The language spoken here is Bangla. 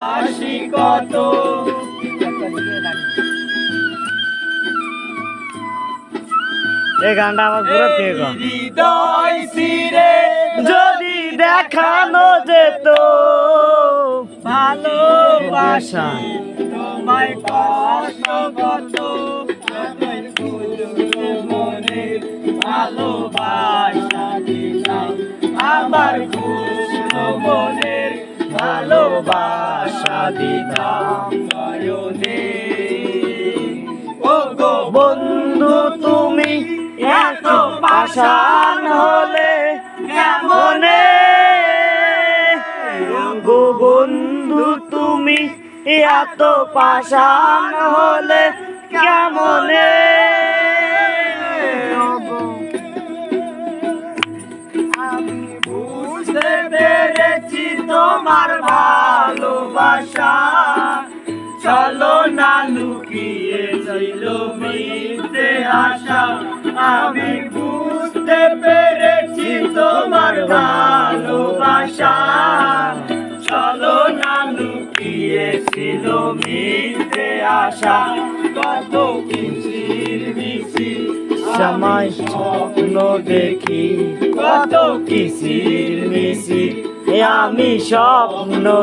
হাসি কত এই গানটা আমার পুরো প্রিয় গান। হৃদয় ছিঁড়ে যদি দেখানো যেত ভালোবাসা তোমায় কষ্ট কত মনের ভালোবাসা দিতাম আমার খুশো মনের ভালোবাসা দিতাম নয়নে। ও গো বন্ধু তুমি এত পাষাণ হলে কেমনে, গো বন্ধু তুমি এত পাষাণ হলে কেমনে, আমি বুঝতে পেরেছি তোমার ভালোবাসা, চলো না লুকিয়ে ছিল মিথ্যে আশা। আমি বুঝতে পেরেছি তোমার ভালোবাসা, চলো না লুকিয়ে ছিল মিথ্যে আশা। কত কিচির মিছিল সময় স্বপ্ন দেখি, কত কিসির মিসির আমি স্বপ্ন